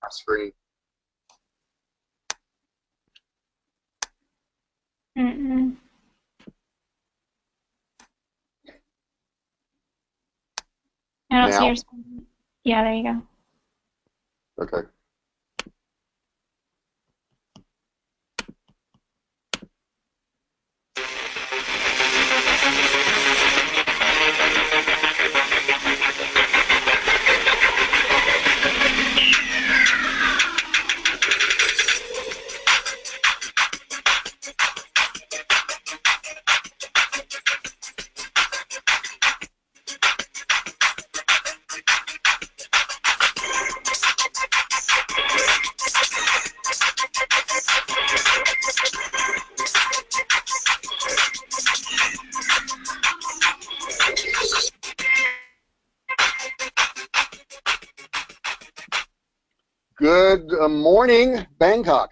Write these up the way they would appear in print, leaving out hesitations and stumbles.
screen. Mm-mm. I don't see your Now, screen. Yeah, there you go. okay. Good morning, Bangkok.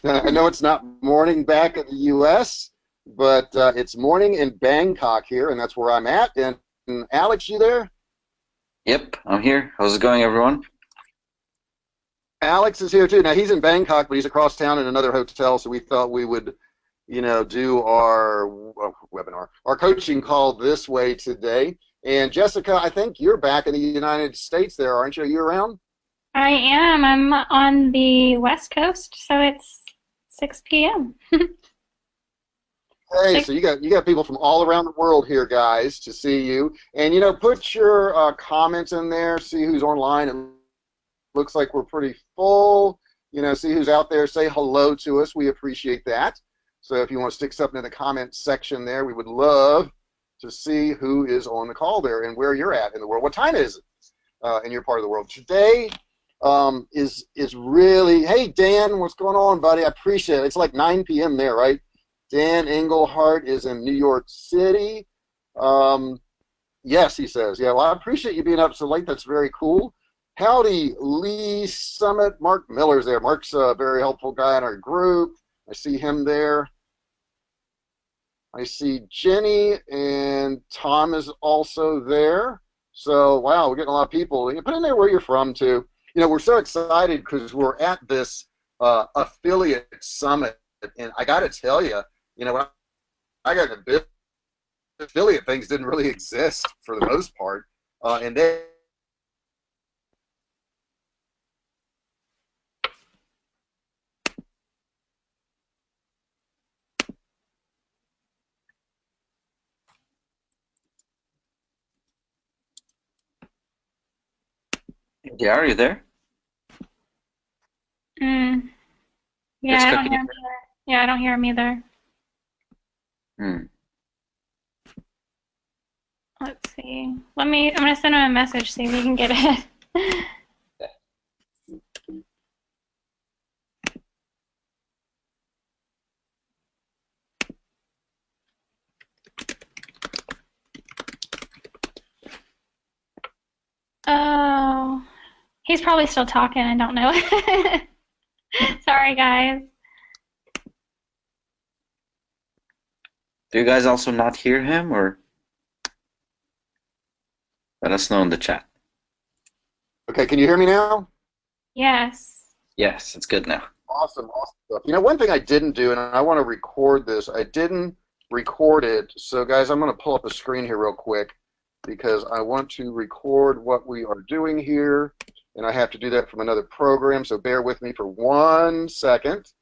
I know it's not morning back in the U.S., but it's morning in Bangkok here, and that's where I'm at. And Alex, you there? Yep, I'm here. How's it going, everyone? Alex is here too. Now he's in Bangkok, but he's across town in another hotel. So we thought we would, do our webinar, our coaching call this way today. And Jessica, I think you're back in the United States there, aren't you? Are you around? I am. I'm on the West Coast, so it's 6 p.m. Hey, Six. so you got people from all around the world here, guys, to see you. And put your comments in there. See who's online. It looks like we're pretty full. See who's out there. Say hello to us. We appreciate that. So if you want to stick something in the comments section there, we would love to see who is on the call there and where you're at in the world. What time is it in your part of the world today? Is really. Hey, Dan, what's going on, buddy? I appreciate it. It's like 9 p.m. there, right? Dan Englehart is in New York City. Yes, he says. Yeah, well, I appreciate you being up so late. That's very cool. Howdy, Lee Summit. Mark Miller's there. Mark's a very helpful guy in our group. I see him there. I see Jenny and Tom is also there. So, wow, we're getting a lot of people. Put in there where you're from, too. We're so excited because we're at this affiliate summit. And I got to tell you, when I got in business, affiliate things didn't really exist for the most part. And they Yeah, are you there? Mm. Yeah, I Jessica, don't can you hear him either. Yeah, I don't hear him either. Hmm. Let's see. I'm gonna send him a message, see if he can get it. Oh, he's probably still talking. I don't know. Sorry, guys. Do you guys also not hear him, or let us know in the chat? Okay, can you hear me now? Yes. Yes, it's good now. Awesome, awesome stuff. One thing I didn't do, and I want to record this, I didn't record it. So, guys, I'm going to pull up a screen here real quick because I want to record what we are doing here, and I have to do that from another program, so bear with me for 1 second.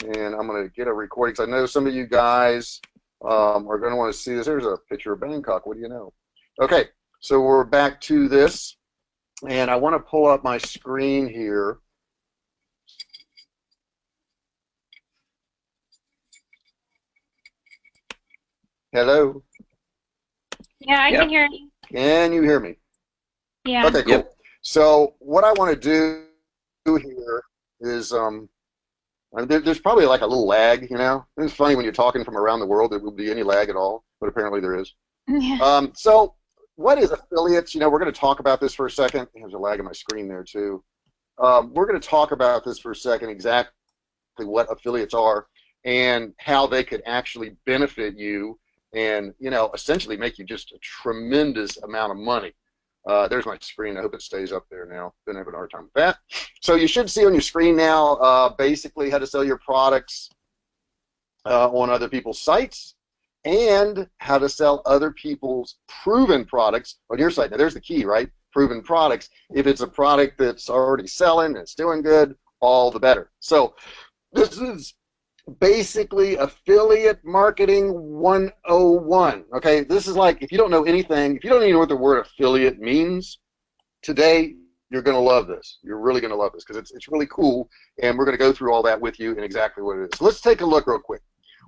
And I'm going to get a recording because I know some of you guys are going to want to see this. There's a picture of Bangkok. What do you know? Okay, so we're back to this, and I want to pull up my screen here. Hello? Yeah, I can hear you. Can you hear me? Yeah. Okay, cool. Yep. So what I want to do here is, there's probably like a little lag, It's funny when you're talking from around the world, there wouldn't be any lag at all, but apparently there is. Yeah. So what is affiliates? We're going to talk about this for a second. There's a lag in my screen there too. We're going to talk about this for a second, exactly what affiliates are and how they could actually benefit you and, essentially make you just a tremendous amount of money. There's my screen. I hope it stays up there now. Been having a hard time with that. So you should see on your screen now basically how to sell your products on other people's sites and how to sell other people's proven products on your site. Now there's the key, right? Proven products. If it's a product that's already selling and it's doing good, all the better. So this is basically affiliate marketing 101. Okay, this is like, if you don't know anything, if you don't even know what the word affiliate means, today you're going to love this. You're really going to love this because it's really cool, and we're going to go through all that with you and exactly what it is. So let's take a look real quick.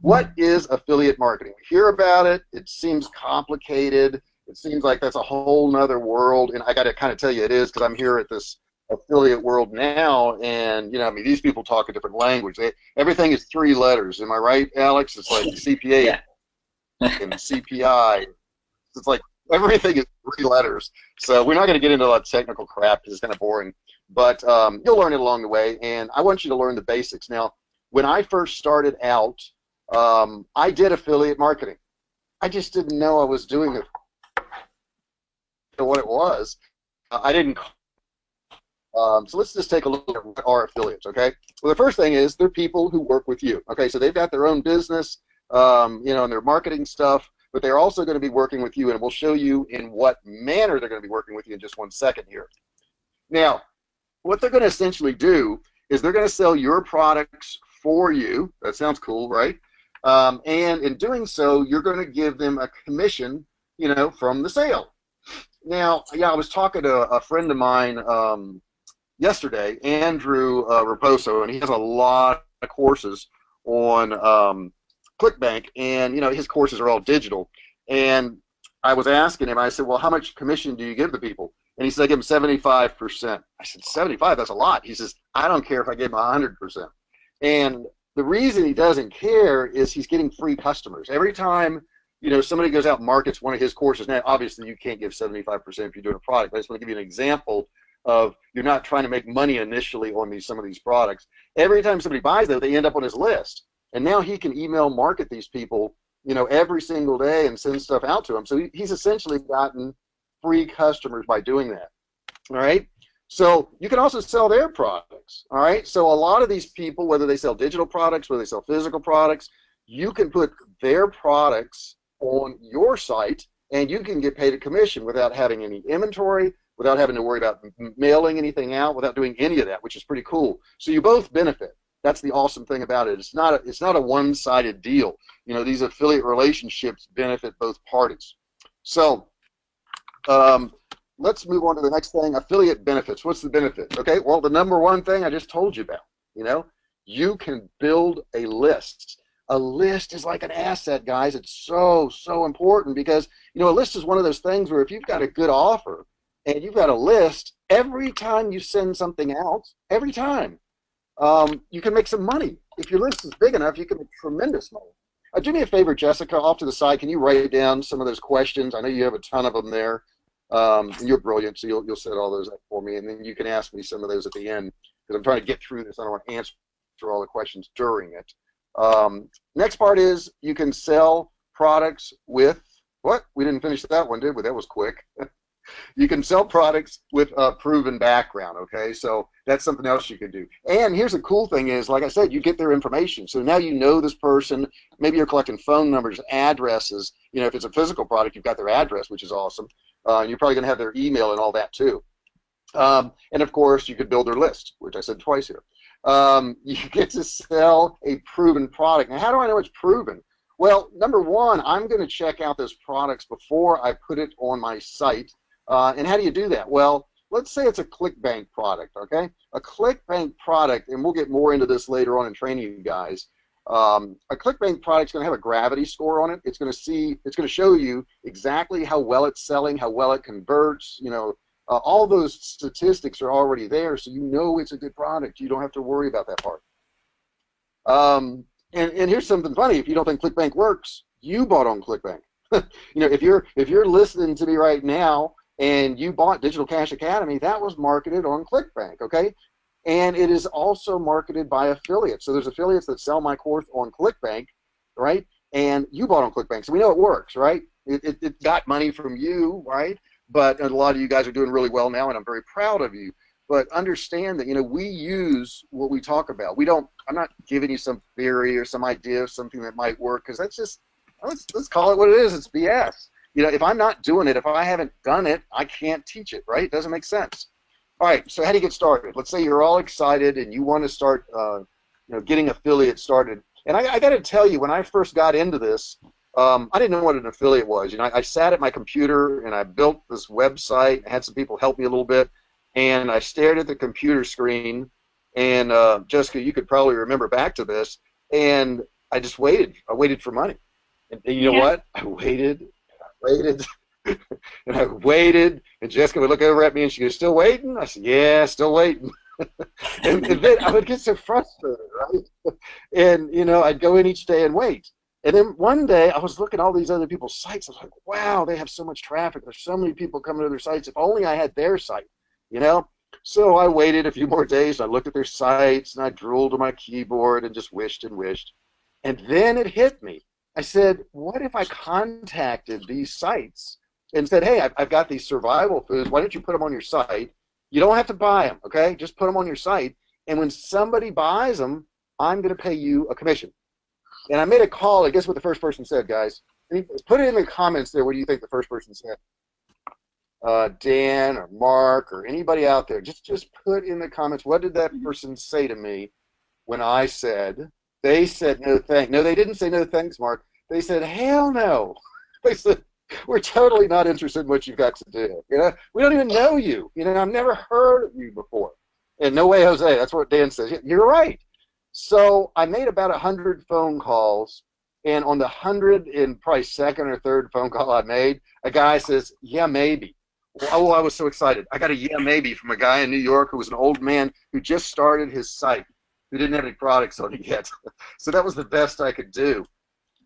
What is affiliate marketing? We hear about it. It seems complicated. It seems like that's a whole nother world, and I got to kind of tell you it is because I'm here at this affiliate world now, and I mean, these people talk a different language. Everything is 3 letters. Am I right, Alex? It's like CPA Yeah. and CPI. It's like everything is 3 letters. So we're not going to get into a lot of technical crap because it's kind of boring. But you'll learn it along the way, and I want you to learn the basics. Now, when I first started out, I did affiliate marketing. I just didn't know I was doing it. What it was, I didn't. So let's just take a look at what are affiliates, okay? Well, the first thing is they're people who work with you, okay? So they've got their own business, and their marketing stuff, but they're also going to be working with you, and we'll show you in what manner they're going to be working with you in just one second here. Now, what they're going to essentially do is they're going to sell your products for you. That sounds cool, right? And in doing so, you're going to give them a commission, from the sale. Now, yeah, I was talking to a friend of mine yesterday, Andrew Raposo, and he has a lot of courses on ClickBank, and his courses are all digital. And I was asking him, I said, well, how much commission do you give the people? And he said, I give them 75%. I said, 75? That's a lot. He says, I don't care if I give them 100%. And the reason he doesn't care is he's getting free customers. Every time somebody goes out and markets one of his courses, now obviously you can't give 75% if you're doing a product, but I just want to give you an example of you're not trying to make money initially on some of these products. Every time somebody buys them, they end up on his list. And now he can email market these people, every single day and send stuff out to them. So he's essentially gotten free customers by doing that. All right? So you can also sell their products. All right? So a lot of these people, whether they sell digital products, whether they sell physical products, you can put their products on your site, and you can get paid a commission without having any inventory, without having to worry about mailing anything out, without doing any of that, which is pretty cool. So you both benefit. That's the awesome thing about it. It's not a one-sided deal. These affiliate relationships benefit both parties. So let's move on to the next thing, affiliate benefits. What's the benefit? Okay, well, the number one thing I just told you about, you can build a list. A list is like an asset, guys. It's so, so important because, a list is one of those things where if you've got a good offer and you've got a list, every time you send something out, every time, you can make some money. If your list is big enough, you can make tremendous money. Do me a favor, Jessica, off to the side, can you write down some of those questions? I know you have a ton of them there. And you're brilliant, so you'll set all those up for me, and then you can ask me some of those at the end because I'm trying to get through this. I don't want to answer all the questions during it. Next part is you can sell products with what? We didn't finish that one, did we? That was quick. You can sell products with a proven background, okay? So that's something else you can do. And here's the cool thing is, like I said, you get their information. So now you know this person. Maybe you're collecting phone numbers, addresses. If it's a physical product, you've got their address, which is awesome. You're probably going to have their email and all that too. And of course, you could build their list, which I said twice here. You get to sell a proven product. Now, how do I know it's proven? Well, number one, I'm going to check out those products before I put it on my site. And how do you do that? Well, let's say it's a ClickBank product, okay? A ClickBank product, and we'll get more into this later on in training you guys. A ClickBank product is going to have a gravity score on it. It's going to show you exactly how well it's selling, how well it converts. All those statistics are already there, so you know it's a good product. You don't have to worry about that part. And here's something funny: if you don't think ClickBank works, you bought on ClickBank. If you're listening to me right now and you bought Digital Cash Academy, that was marketed on ClickBank, okay? And it is also marketed by affiliates. So there's affiliates that sell my course on ClickBank, right? And you bought on ClickBank, so we know it works, right? It got money from you, right? but a lot of you guys are doing really well now, and I'm very proud of you. But understand that, we use what we talk about. I'm not giving you some theory or some idea of something that might work, because that's just, let's call it what it is. It's BS. If I'm not doing it, if I haven't done it, I can't teach it, right? It doesn't make sense. All right, so how do you get started? Let's say you're all excited and you want to start, getting affiliate started. And I got to tell you, when I first got into this, I didn't know what an affiliate was. I sat at my computer and I built this website. I had some people help me a little bit. And I stared at the computer screen, and Jessica, you could probably remember back to this, and I just waited. I waited for money. And you know what? I waited, and I waited, and Jessica would look over at me, and she goes, "Still waiting?" I said, "Yeah, still waiting." and then I would get so frustrated, right? And, I'd go in each day and wait. And then one day, I was looking at all these other people's sites. I was like, wow, they have so much traffic. There's so many people coming to their sites. If only I had their site. So I waited a few more days, and I looked at their sites, and I drooled on my keyboard and just wished and wished. And then it hit me. I said, what if I contacted these sites and said, hey, I've got these survival foods. Why don't you put them on your site? You don't have to buy them, okay? Just put them on your site. And when somebody buys them, I'm going to pay you a commission. And I made a call. And guess what the first person said, guys? Put it in the comments there. What do you think the first person said? Dan or Mark or anybody out there, just put in the comments, what did that person say to me when I said, they said no thanks. No, they didn't say no thanks, Mark. They said, hell no. They said, we're totally not interested in what you've got to do. We don't even know you. I've never heard of you before. And no way, Jose. That's what Dan says. You're right. So I made about 100 phone calls, and on the 100 and probably second or third phone call I made, a guy says, yeah, maybe. Oh, I was so excited. I got a yeah, maybe from a guy in New York who was an old man who just started his site, who didn't have any products on it yet. So that was the best I could do.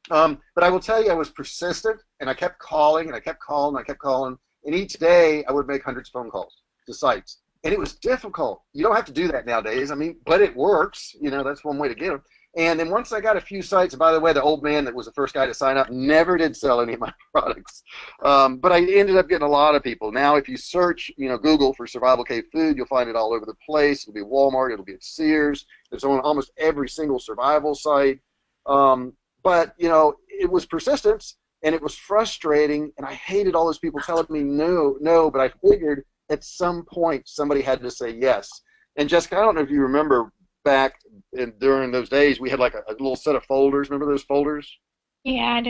But I will tell you, I was persistent, and I kept calling, and I kept calling, and I kept calling. And each day, I would make hundreds of phone calls to sites. And it was difficult. You don't have to do that nowadays. But it works. That's one way to get them. And then once I got a few sites, and by the way, the old man that was the first guy to sign up never did sell any of my products. But I ended up getting a lot of people. Now, if you search, Google for Survival Cave Food, you'll find it all over the place. It'll be Walmart. It'll be at Sears. It's on almost every single survival site. But, it was persistence, and it was frustrating, and I hated all those people telling me no, but I figured at some point somebody had to say yes. And Jessica, I don't know if you remember back during those days, we had like a little set of folders. Remember those folders? Yeah, I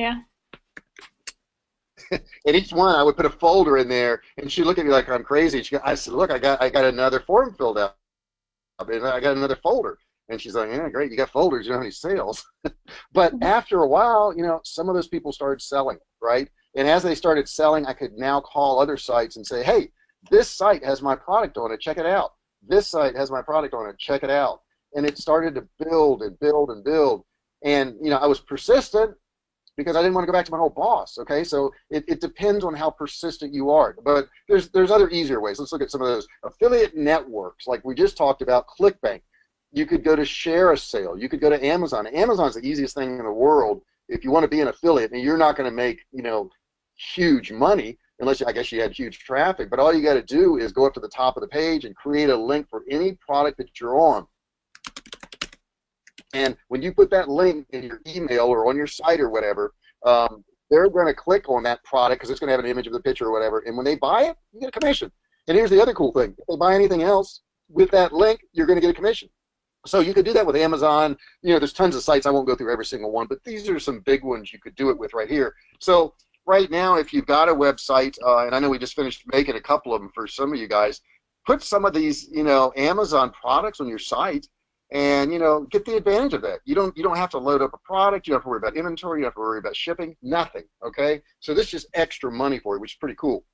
do. And each one, I would put a folder in there, and she'd look at me like I'm crazy. I said, look, I got another form filled out. I got another folder. And she's like, yeah, great, you got folders, you don't have any sales. But after a while, some of those people started selling, right? And as they started selling, I could now call other sites and say, hey, this site has my product on it, check it out. This site has my product on it, check it out. And it started to build and build and build. And, I was persistent because I didn't want to go back to my old boss, okay? So it depends on how persistent you are. But there's other easier ways. Let's look at some of those. Affiliate networks, like we just talked about, ClickBank. You could go to Share a Sale. You could go to Amazon. Amazon's the easiest thing in the world if you want to be an affiliate. And you're not going to make, huge money unless, I guess, you had huge traffic. But all you got to do is go up to the top of the page and create a link for any product that you're on. And when you put that link in your email or on your site or whatever, they're going to click on that product because it's going to have an image of the picture or whatever. And when they buy it, you get a commission. And here's the other cool thing. If they buy anything else with that link, you're going to get a commission. So you could do that with Amazon. There's tons of sites. I won't go through every single one, but these are some big ones you could do it with right here. So right now, if you've got a website, and I know we just finished making a couple of them for some of you guys, put some of these, Amazon products on your site. And get the advantage of that. You don't have to load up a product. You don't have to worry about inventory. You don't have to worry about shipping. Nothing. Okay. So this is just extra money for you, which is pretty cool.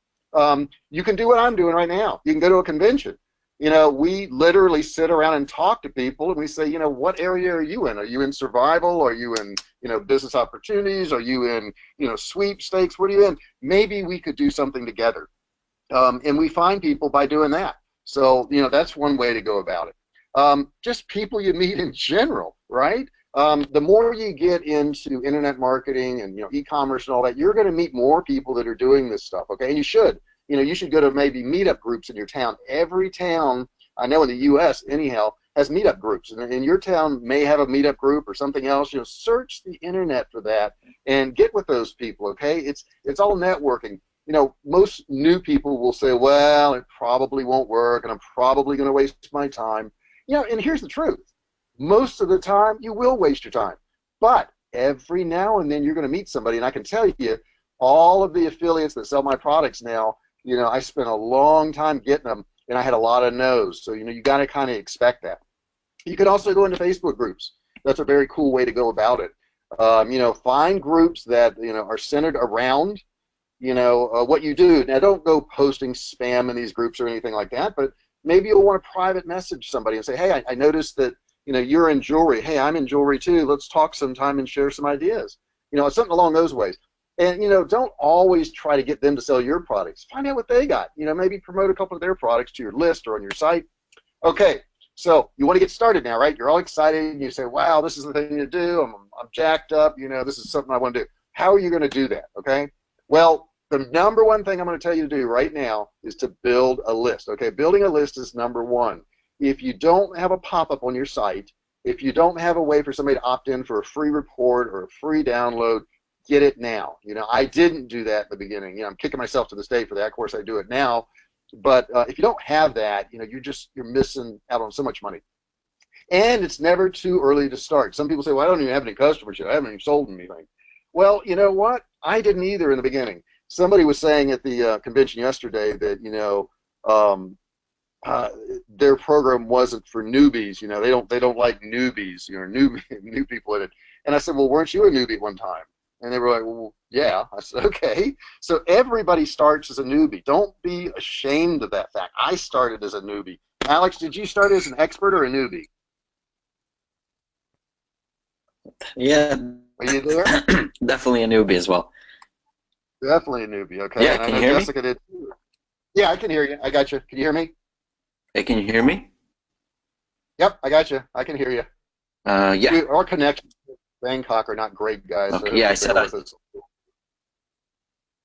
You can do what I'm doing right now. You can go to a convention. We literally sit around and talk to people, and we say, what area are you in? Are you in survival? Are you in business opportunities? Are you in sweepstakes? What are you in? Maybe we could do something together. And we find people by doing that. So that's one way to go about it. Just people you meet in general, right? The more you get into internet marketing and e-commerce and all that, you're going to meet more people that are doing this stuff, okay? And you should. you know, you should go to maybe meetup groups in your town. Every town, I know in the U.S. anyhow, has meetup groups, and your town may have a meetup group or something else. You know, search the internet for that and get with those people. Okay, it's all networking. You know, most new people will say, well, it probably won't work, and I'm probably going to waste my time. You know, and here's the truth. Most of the time, you will waste your time. But every now and then, you're going to meet somebody, and I can tell you, all of the affiliates that sell my products now, you know, I spent a long time getting them, and I had a lot of no's. So, you know, you got to kind of expect that. You can also go into Facebook groups. That's a very cool way to go about it. You know, find groups that, you know, are centered around, you know, what you do. Now, don't go posting spam in these groups or anything like that, but maybe you'll want to private message somebody and say, hey, I noticed that, you know, you're in jewelry. Hey, I'm in jewelry too. Let's talk sometime and share some ideas. You know, it's something along those ways. And, you know, don't always try to get them to sell your products. Find out what they got. You know, maybe promote a couple of their products to your list or on your site. Okay, so you want to get started now, right? You're all excited. And you say, wow, this is the thing to do. I'm jacked up. You know, this is something I want to do. How are you going to do that, okay? Well, the number one thing I'm going to tell you to do right now is to build a list, okay? Building a list is number one. If you don't have a pop-up on your site, if you don't have a way for somebody to opt in for a free report or a free download, get it now. You know, I didn't do that at the beginning. You know, I'm kicking myself to the state for that. Of course, I do it now. But if you don't have that, you know, you're missing out on so much money. And it's never too early to start. Some people say, well, I don't even have any customers yet. I haven't even sold anything. Well, you know what? I didn't either in the beginning. Somebody was saying at the convention yesterday that, you know, their program wasn't for newbies. You know, they don't like newbies. You know, new people in it. And I said, well, weren't you a newbie at one time? And they were like, well, yeah. I said, okay. So everybody starts as a newbie. Don't be ashamed of that fact. I started as a newbie. Alex, did you start as an expert or a newbie? Yeah, Are you there? definitely a newbie as well. Definitely a newbie, okay. Yeah, And I can know you hear Jessica did too. Yeah, I can hear you. I got you. Can you hear me? Hey, can you hear me? Yep, I got you. I can hear you. Yeah. Our connections with Bangkok are not great, guys. Okay. So Yeah, I said bear that. with us.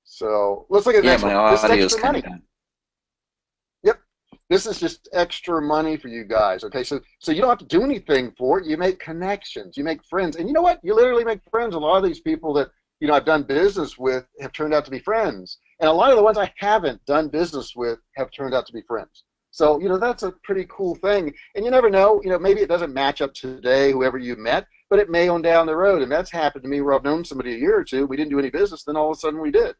So let's look at the Yeah, next my one. This is audio is extra kind money. of bad. Yep. This is just extra money for you guys. Okay, so you don't have to do anything for it. You make connections. You make friends. And you know what? You literally make friends. A lot of these people that, you know, I've done business with have turned out to be friends. And a lot of the ones I haven't done business with have turned out to be friends. So, you know, that's a pretty cool thing. And you never know, you know, maybe it doesn't match up today, whoever you met, but it may on down the road. And that's happened to me where I've known somebody a year or two. We didn't do any business. Then all of a sudden we did.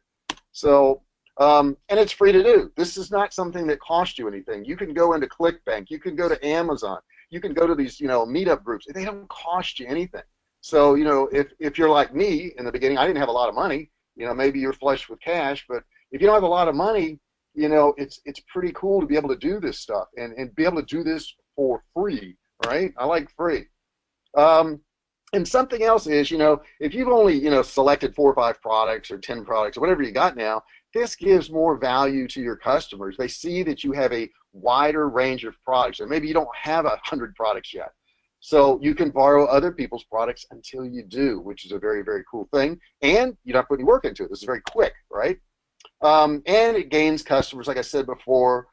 So, and it's free to do. This is not something that costs you anything. You can go into ClickBank. You can go to Amazon. You can go to these, you know, meetup groups. They don't cost you anything. So, you know, if you're like me in the beginning, I didn't have a lot of money. You know, maybe you're flush with cash, but if you don't have a lot of money, you know, it's pretty cool to be able to do this stuff and be able to do this for free, right? I like free. And something else is, you know, if you've only, you know, selected 4 or 5 products or 10 products or whatever you got now, this gives more value to your customers. They see that you have a wider range of products, and maybe you don't have 100 products yet. So you can borrow other people's products until you do, which is a very, very cool thing. And you don't put any work into it. This is very quick, right? And it gains customers, like I said before,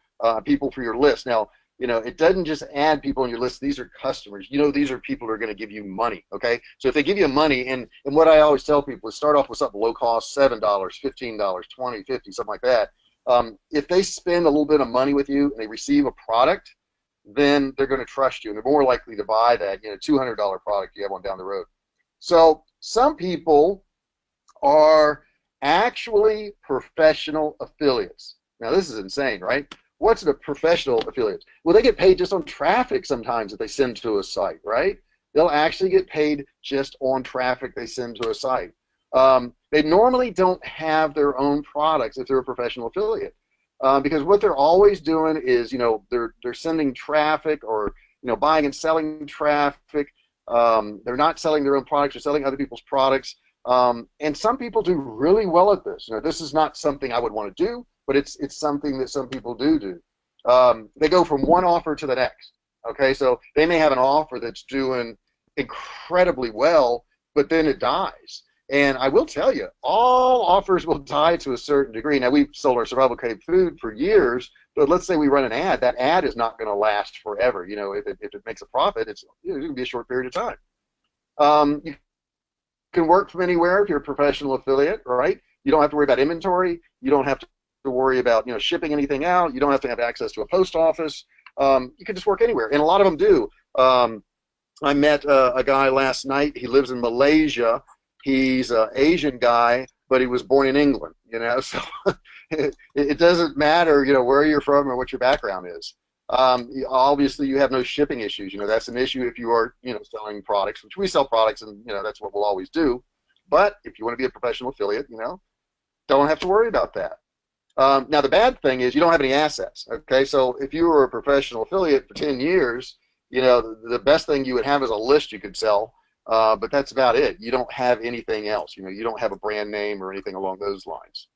people for your list. Now, you know, it doesn't just add people on your list. These are customers. You know, these are people who are going to give you money, okay? So if they give you money, and what I always tell people is start off with something low cost, $7, $15, $20, $50, something like that. If they spend a little bit of money with you and they receive a product, then they're going to trust you, and they're more likely to buy that, you know, $200 product you have on down the road. So some people are actually professional affiliates. Now, this is insane, right? What's a professional affiliate? Well, they get paid just on traffic sometimes that they send to a site, right? They'll actually get paid just on traffic they send to a site. They normally don't have their own products if they're a professional affiliate. Because what they're always doing is, you know, they're sending traffic or, you know, buying and selling traffic. They're not selling their own products, they're selling other people's products. And some people do really well at this. You know, this is not something I would want to do, but it's something that some people do. They go from one offer to the next. Okay, so they may have an offer that's doing incredibly well, but then it dies. And I will tell you, all offers will die to a certain degree. Now, we've sold our Survival Cave food for years, but let's say we run an ad. That ad is not going to last forever. You know, if it makes a profit, it's going to be a short period of time. You can work from anywhere if you're a professional affiliate, right? You don't have to worry about inventory. You don't have to worry about shipping anything out. You don't have to have access to a post office. You can just work anywhere, and a lot of them do. I met a guy last night. He lives in Malaysia. He's an Asian guy, but he was born in England. So it doesn't matter, where you're from or what your background is. Obviously, you have no shipping issues. That's an issue if you are, selling products, which we sell products, and that's what we'll always do. But if you want to be a professional affiliate, don't have to worry about that. Now, the bad thing is you don't have any assets. Okay, so if you were a professional affiliate for 10 years, the best thing you would have is a list you could sell, but that's about it. You don't have anything else. You don't have a brand name or anything along those lines.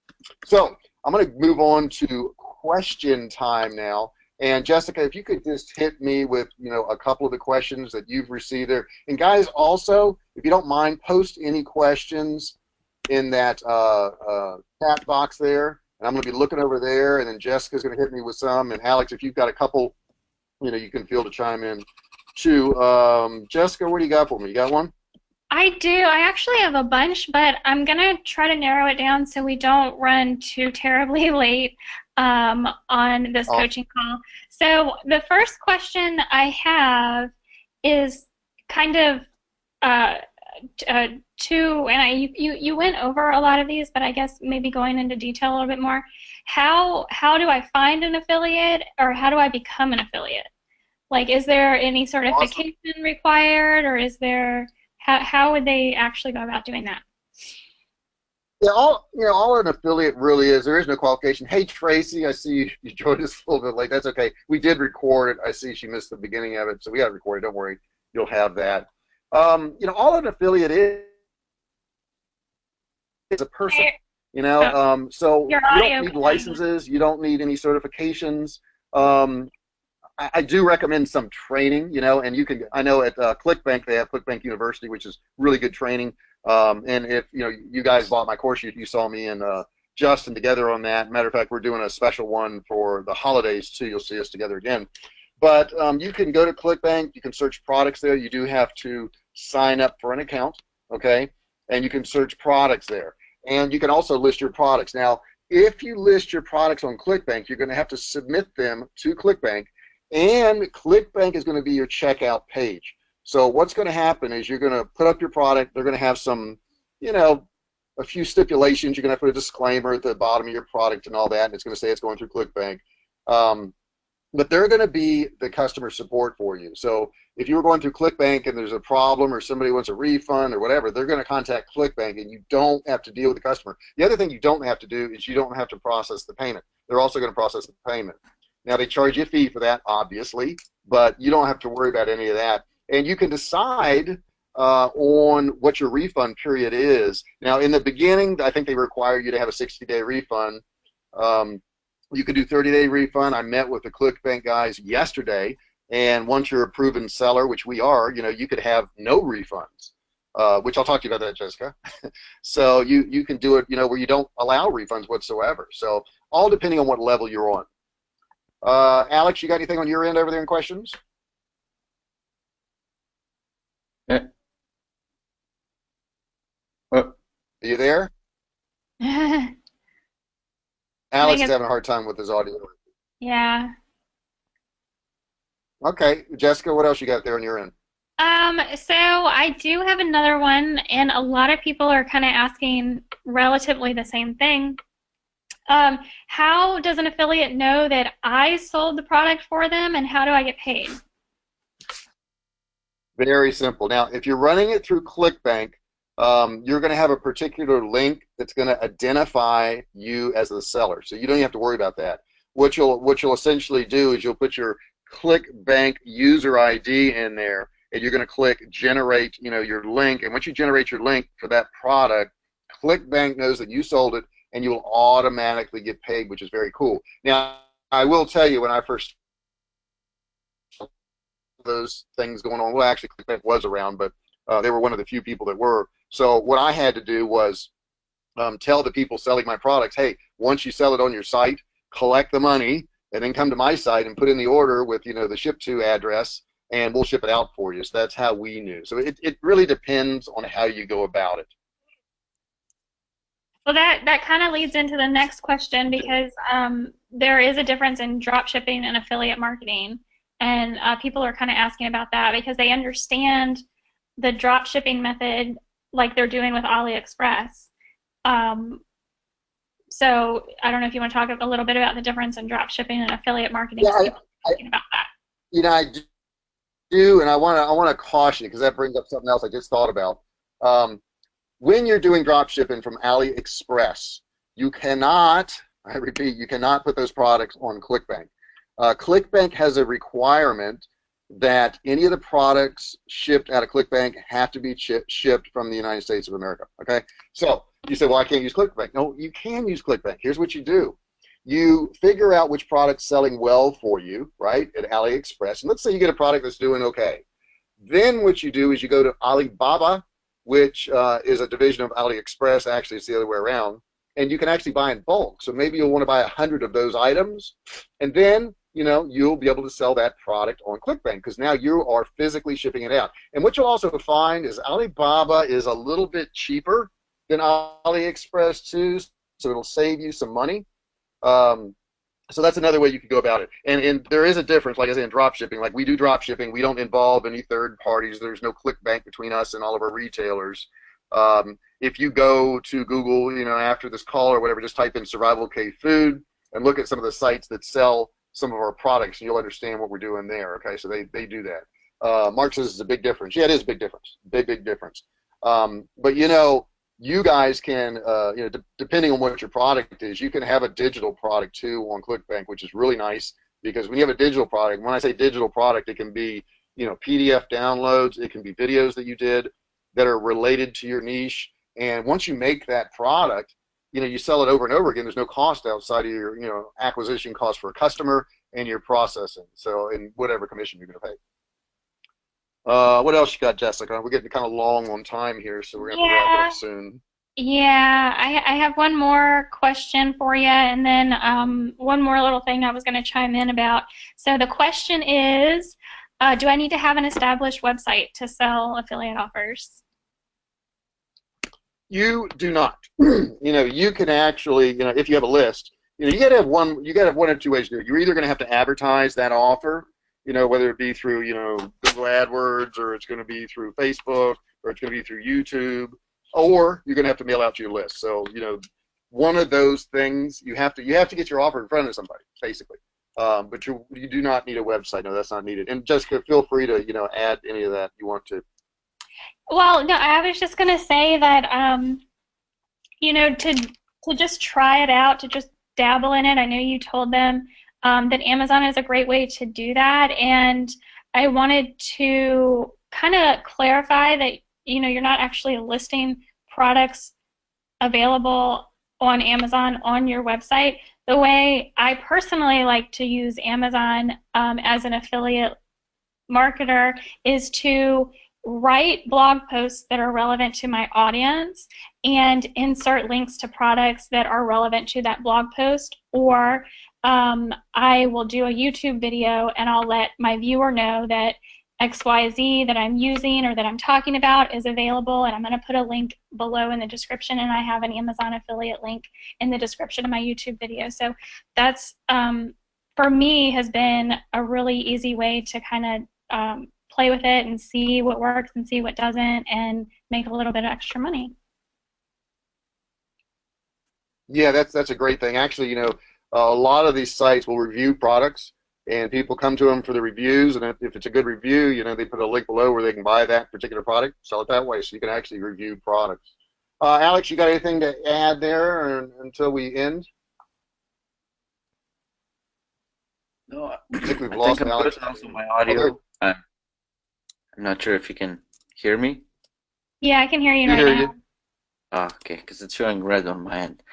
So I'm going to move on to question time now. And Jessica, if you could just hit me with a couple of the questions that you've received there. And guys, also, if you don't mind, post any questions in that chat box there. And I'm going to be looking over there, and then Jessica's going to hit me with some. And Alex, if you've got a couple, you can feel to chime in too. Jessica, what do you got for me? You got one? I do. I actually have a bunch, but I'm going to try to narrow it down so we don't run too terribly late on this coaching call. So the first question I have is kind of you went over a lot of these, but I guess maybe going into detail a little bit more. How do I find an affiliate, or how do I become an affiliate? Like, is there any certification required, or is there how would they actually go about doing that? Yeah, all an affiliate really is. There is no qualification. Hey, Tracy, I see you joined us a little bit late. That's okay. We did record it. I see she missed the beginning of it, so we got to record it. Don't worry, you'll have that. All an affiliate is a person. So you don't need licenses. You don't need any certifications. I do recommend some training, and you can. I know at ClickBank they have ClickBank University, which is really good training. And if you guys bought my course, you saw me and Justin together on that. Matter of fact, we're doing a special one for the holidays too. You'll see us together again. But you can go to ClickBank. You can search products there. You do have to sign up for an account, okay? And you can search products there. And you can also list your products. Now, if you list your products on ClickBank, you're going to have to submit them to ClickBank. And ClickBank is going to be your checkout page. So what's going to happen is you're going to put up your product. They're going to have some, a few stipulations. You're going to have to put a disclaimer at the bottom of your product and all that, and it's going to say it's going through ClickBank. But they're going to be the customer support for you. So if you were going through ClickBank and there's a problem or somebody wants a refund or whatever, they're going to contact ClickBank, and you don't have to deal with the customer. The other thing you don't have to do is you don't have to process the payment. They're also going to process the payment. Now, they charge you a fee for that, obviously, but you don't have to worry about any of that. And you can decide on what your refund period is. Now, in the beginning, I think they require you to have a 60-day refund. You can do 30-day refund. I met with the ClickBank guys yesterday, and once you're a proven seller, which we are, you could have no refunds, which I'll talk to you about that, Jessica. So you can do it, where you don't allow refunds whatsoever. So all depending on what level you're on. Alex, you got anything on your end over there in questions? Yeah. Are you there? Alex is having a hard time with his audio. Yeah. Okay, Jessica, what else you got there on your end? So I do have another one, and a lot of people are kind of asking relatively the same thing. How does an affiliate know that I sold the product for them, and how do I get paid? Very simple. Now, if you're running it through ClickBank, you're going to have a particular link that's going to identify you as the seller. So you don't even have to worry about that. What you'll essentially do is you'll put your ClickBank user ID in there, and you're going to click generate, your link. And once you generate your link for that product, ClickBank knows that you sold it, and you will automatically get paid, which is very cool. Now, I will tell you, when I first those things going on, well, actually, ClickBank was around, but they were one of the few people that were. So what I had to do was tell the people selling my products, hey, once you sell it on your site, collect the money, and then come to my site and put in the order with, you know, the ship to address, and we'll ship it out for you. So that's how we knew. So it really depends on how you go about it. Well, that kind of leads into the next question, because there is a difference in drop shipping and affiliate marketing, and people are kind of asking about that because they understand the drop shipping method like they're doing with AliExpress. So I don't know if you want to talk a little bit about the difference in drop shipping and affiliate marketing. Yeah, Thinking about that. you know, I do, and I want to caution you because that brings up something else I just thought about. When you're doing drop shipping from AliExpress, you cannot, I repeat, you cannot put those products on ClickBank. ClickBank has a requirement that any of the products shipped out of ClickBank have to be shipped from the United States of America. Okay, so you say, well, I can't use ClickBank. No, you can use ClickBank. Here's what you do. You figure out which product's selling well for you, right, at AliExpress. And let's say you get a product that's doing okay. Then what you do is you go to Alibaba, which is a division of AliExpress. Actually, it's the other way around. And you can actually buy in bulk. So maybe you'll want to buy 100 of those items. And then, you know, you'll be able to sell that product on ClickBank because now you are physically shipping it out. And what you'll also find is Alibaba is a little bit cheaper than AliExpress too, so it'll save you some money. So that's another way you could go about it. And there is a difference, like I said, in drop shipping. Like we do drop shipping, we don't involve any third parties. There's no ClickBank between us and all of our retailers. If you go to Google, you know, after this call or whatever, just type in Survivalcave Food and look at some of the sites that sell some of our products, and you'll understand what we're doing there. Okay, so they do that. Mark says it's a big difference. Yeah, it is a big difference. Big difference. But you know, you guys can, you know, depending on what your product is, you can have a digital product too on ClickBank, which is really nice because when you have a digital product, when I say digital product, it can be, you know, PDF downloads, it can be videos that you did that are related to your niche, and once you make that product, you know, you sell it over and over again. There's no cost outside of your, you know, acquisition cost for a customer and your processing. So, and whatever commission you're going to pay. What else you got, Jessica? We're getting kind of long on time here, so we're going to have to wrap it up soon. Yeah, I have one more question for you, and then one more little thing I was going to chime in about. So the question is, do I need to have an established website to sell affiliate offers? You do not. You know, you can actually, you know, if you have a list, you know, you got to have one or two ways to do it. You're either going to have to advertise that offer, you know, whether it be through, you know, Google AdWords, or it's going to be through Facebook, or it's going to be through YouTube, or you're going to have to mail out to your list. So, you know, one of those things, you have to get your offer in front of somebody, basically. But you do not need a website. No, that's not needed. And Jessica, feel free to, you know, add any of that you want to. Well, no, I was just going to say that, you know, to just try it out, to just dabble in it. I know you told them that Amazon is a great way to do that, and I wanted to kind of clarify that, you know, you're not actually listing products available on Amazon on your website. The way I personally like to use Amazon as an affiliate marketer is to write blog posts that are relevant to my audience and insert links to products that are relevant to that blog post, or I will do a YouTube video and I'll let my viewer know that XYZ that I'm using or that I'm talking about is available, and I'm going to put a link below in the description, and I have an Amazon affiliate link in the description of my YouTube video. So that's, for me, has been a really easy way to kind of play with it and see what works and see what doesn't and make a little bit of extra money. Yeah, that's a great thing. Actually, you know, a lot of these sites will review products, and people come to them for the reviews, and if it's a good review, you know, they put a link below where they can buy that particular product, sell it that way, so you can actually review products. Alex, you got anything to add there until we end? No, I think we've I lost think I'm Alex. good. Also, my audio. I'm not sure if you can hear me. Yeah, I can hear you right now. Okay, because it's showing red on my end.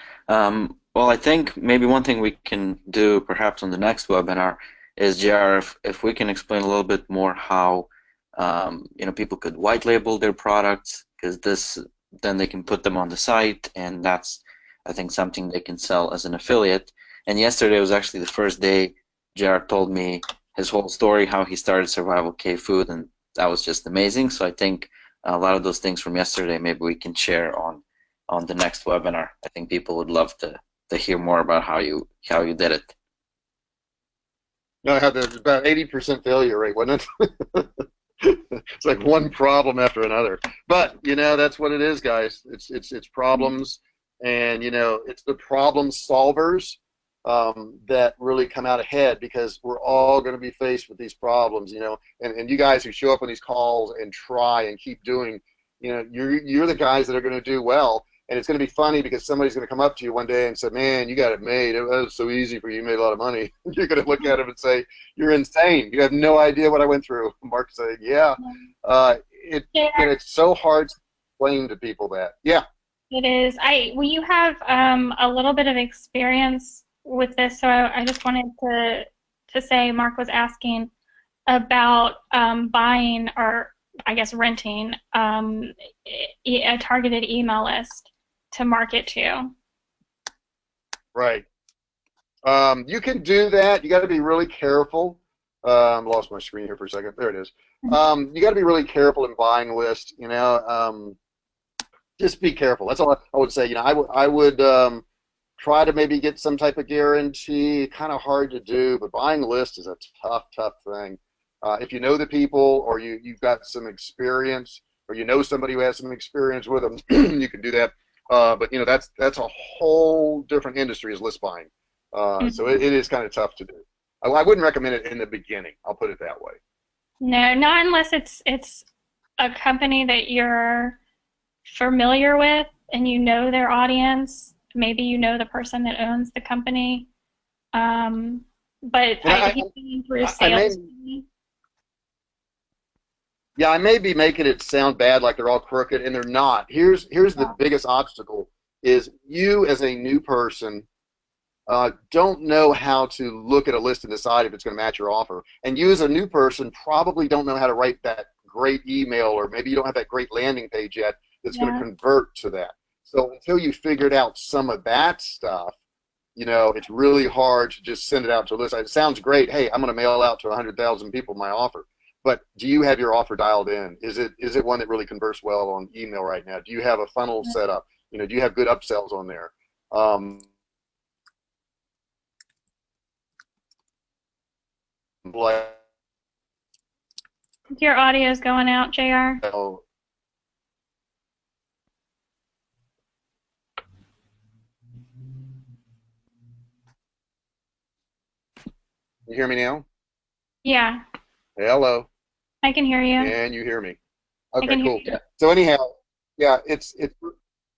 Well, I think maybe one thing we can do perhaps on the next webinar is, JR, if we can explain a little bit more how you know, people could white label their products, because this then they can put them on the site, and that's, I think, something they can sell as an affiliate. And yesterday was actually the first day Jared told me his whole story, how he started Survival Cave Food, and that was just amazing. So I think a lot of those things from yesterday maybe we can share on the next webinar. I think people would love to hear more about how you did it. No, I had about 80% failure rate, wasn't it? It's like one problem after another. But you know, that's what it is, guys. It's problems, and you know, it's the problem solvers that really come out ahead, because we're all going to be faced with these problems. You know, and you guys who show up on these calls and try and keep doing, you know, you're the guys that are going to do well. And it's going to be funny because somebody's going to come up to you one day and say, "Man, you got it made. It was so easy for you. You made a lot of money." You're going to look at them and say, "You're insane. You have no idea what I went through." Mark said, "Yeah." It's so hard to explain to people that. Yeah. It is. Well, you have a little bit of experience with this, so I just wanted to say Mark was asking about buying, or I guess renting, a targeted email list to market to. Right. You can do that. You got to be really careful. Lost my screen here for a second. There it is. You got to be really careful in buying lists. You know, just be careful. That's all I would say. You know, I would try to maybe get some type of guarantee. Kind of hard to do, but buying lists is a tough thing. If you know the people, or you've got some experience, or you know somebody who has some experience with them, you can do that. But you know, that's a whole different industry, is list buying. So it is kind of tough to do. I wouldn't recommend it in the beginning. I'll put it that way. No, not unless it's a company that you're familiar with and you know their audience. Maybe you know the person that owns the company. But he's going through sales. Yeah, I may be making it sound bad, like they're all crooked, and they're not. Here's the biggest obstacle: is you as a new person don't know how to look at a list and decide if it's going to match your offer. And you as a new person probably don't know how to write that great email, or maybe you don't have that great landing page yet that's going to convert to that. So until you figured out some of that stuff, you know, it's really hard to just send it out to a list. It sounds great. Hey, I'm going to mail out to 100,000 people my offer. But do you have your offer dialed in? Is it one that really converts well on email right now? Do you have a funnel set up? You know, do you have good upsells on there? Your audio is going out, JR. You hear me now? Yeah. Hello. I can hear you. And you hear me? Okay, cool. Yeah. So anyhow, yeah, it's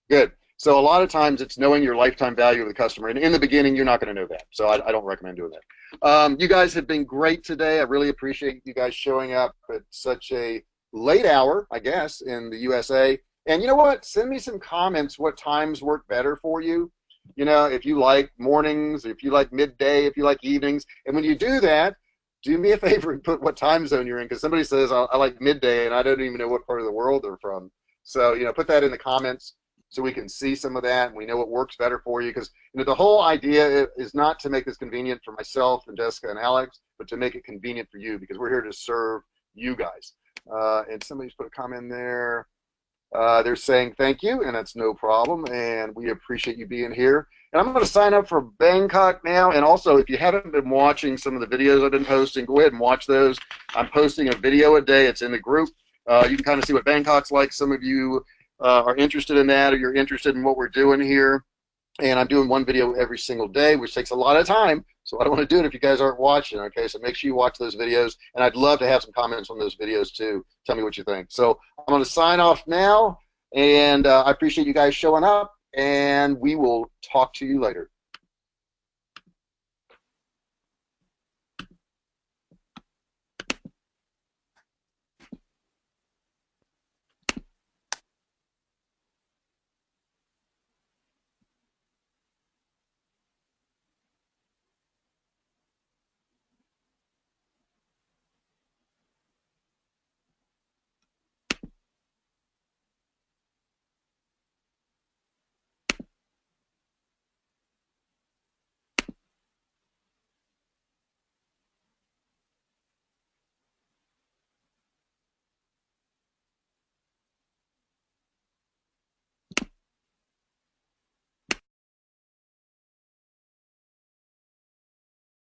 good. So a lot of times it's knowing your lifetime value of the customer, and in the beginning you're not going to know that. So I don't recommend doing that. You guys have been great today. I really appreciate you guys showing up at such a late hour, I guess, in the USA. And you know what? Send me some comments. What times work better for you? You know, if you like mornings, if you like midday, if you like evenings. And when you do that, do me a favor and put what time zone you're in, because somebody says, I like midday, and I don't even know what part of the world they're from. So, you know, put that in the comments so we can see some of that, and we know what works better for you. Because, you know, the whole idea is not to make this convenient for myself and Jessica and Alex, but to make it convenient for you, because we're here to serve you guys. And somebody's put a comment in there. They're saying thank you, and that's no problem, and we appreciate you being here. And I'm going to sign up for Bangkok now, and also if you haven't been watching some of the videos I've been posting, go ahead and watch those. I'm posting a video a day. It's in the group. You can kind of see what Bangkok's like. Some of you are interested in that, or you're interested in what we're doing here. And I'm doing one video every single day, which takes a lot of time, so I don't want to do it if you guys aren't watching, okay? So make sure you watch those videos, and I'd love to have some comments on those videos too. Tell me what you think. So I'm going to sign off now, and I appreciate you guys showing up, and we will talk to you later.